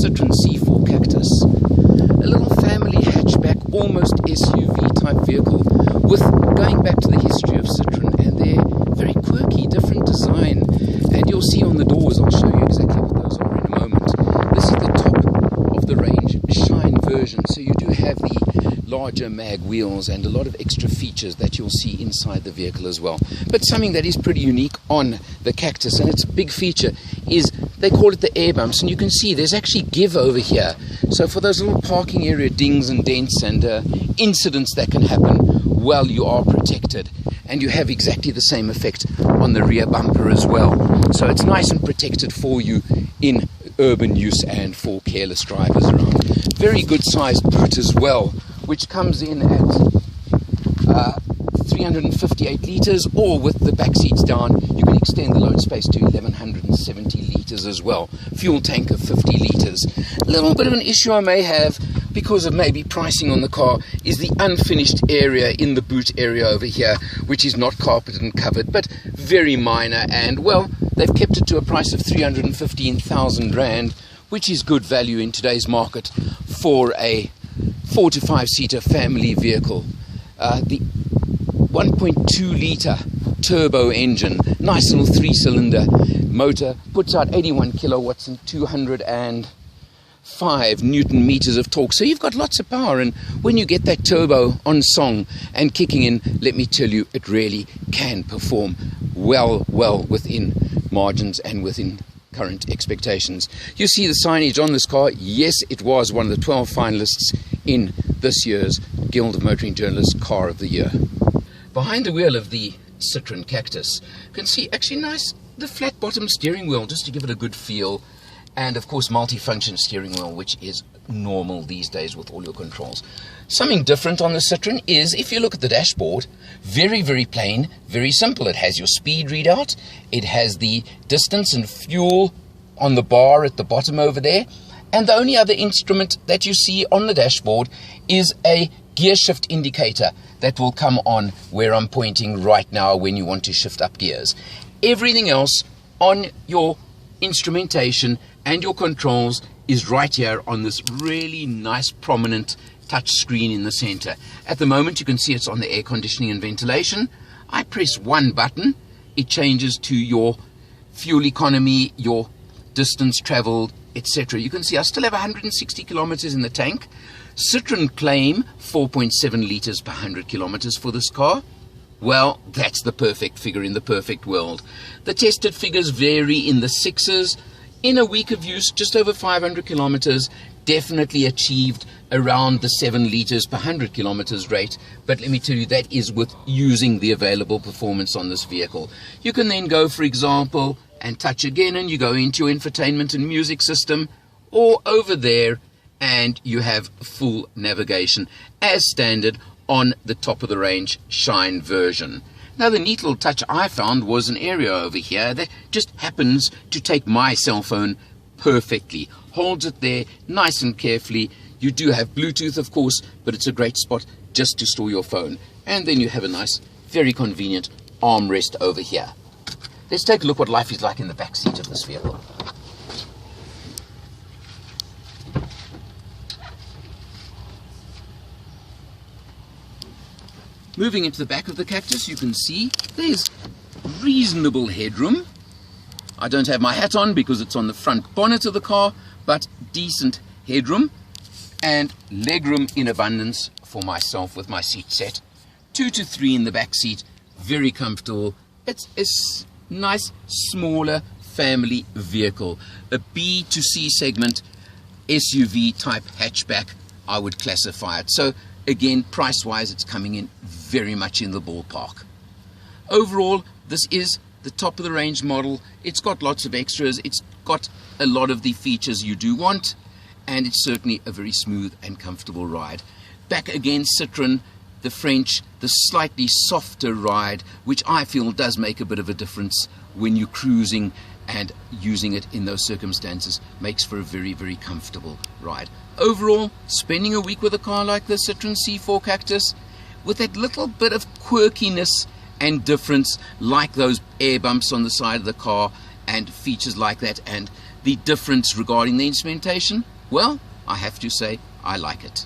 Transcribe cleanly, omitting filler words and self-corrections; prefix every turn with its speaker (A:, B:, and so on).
A: Citroen C4 Cactus. A little family hatchback, almost SUV type vehicle, with going back to the history of Citroen and their very quirky, different design. And you'll see on the doors, I'll show you exactly what those are in a moment. This is the top of the range Shine version, so you do have the larger mag wheels and a lot of extra features that you'll see inside the vehicle as well. But something that is pretty unique on the Cactus, and its big feature, is they call it the air bumps, and you can see there's actually give over here. So for those little parking area dings and dents and incidents that can happen, well, you are protected. And you have exactly the same effect on the rear bumper as well. So it's nice and protected for you in urban use and for careless drivers around. Very good sized boot as well, which comes in at 358 litres, or with the back seats down, you can extend the load space to 1170 litres as well. Fuel tank of 50 litres. A little bit of an issue I may have, because of maybe pricing on the car, is the unfinished area in the boot area over here, which is not carpeted and covered, but very minor. And well, they've kept it to a price of 315,000 Rand, which is good value in today's market for a 4 to 5 seater family vehicle. The 1.2 litre turbo engine, nice little 3-cylinder motor, puts out 81 kilowatts and 205 newton meters of torque. So you've got lots of power, and when you get that turbo on song and kicking in, let me tell you, it really can perform well within margins and within current expectations. You see the signage on this car. Yes, it was one of the 12 finalists in this year's Guild of Motoring Journalists Car of the Year. Behind the wheel of the Citroen Cactus, you can see actually nice the flat bottom steering wheel, just to give it a good feel, and of course multi-function steering wheel, which is normal these days with all your controls. Something different on the Citroen is, if you look at the dashboard, very plain, very simple. It has your speed readout, it has the distance and fuel on the bar at the bottom over there, and the only other instrument that you see on the dashboard is a gear shift indicator that will come on where I'm pointing right now when you want to shift up gears. Everything else on your instrumentation and your controls is right here on this really nice prominent touch screen in the center. At the moment you can see it's on the air conditioning and ventilation. I press one button, it changes to your fuel economy, your distance traveled, etc. You can see I still have 160 kilometers in the tank. Citroen claim 4.7 liters per 100 kilometers for this car. Well, that's the perfect figure in the perfect world. The tested figures vary in the 6s. In a week of use, just over 500 kilometers, definitely achieved around the 7 liters per 100 kilometers rate. But let me tell you, that is with using the available performance on this vehicle. You can then go, for example, and touch again, and you go into your infotainment and music system, or over there, and you have full navigation as standard on the top of the range Shine version. Now, the neat little touch I found was an area over here that just happens to take my cell phone perfectly. Holds it there nice and carefully. You do have Bluetooth, of course, but it's a great spot just to store your phone. And then you have a nice, very convenient armrest over here. Let's take a look what life is like in the back seat of this vehicle. Moving into the back of the Cactus, you can see there's reasonable headroom. I don't have my hat on because it's on the front bonnet of the car, but decent headroom and legroom in abundance for myself with my seat set. 2 to 3 in the back seat, very comfortable. It's a nice, smaller family vehicle. A B to C segment SUV type hatchback, I would classify it. So again, price-wise, it's coming in very much in the ballpark. Overall, this is the top of the range model. It's got lots of extras. It's got a lot of the features you do want, and it's certainly a very smooth and comfortable ride. Back again, Citroen, the French, the slightly softer ride, which I feel does make a bit of a difference when you're cruising, and using it in those circumstances makes for a very comfortable ride. Overall, spending a week with a car like the Citroen C4 Cactus, with that little bit of quirkiness and difference, like those air bumps on the side of the car and features like that, and the difference regarding the instrumentation? Well, I have to say I like it.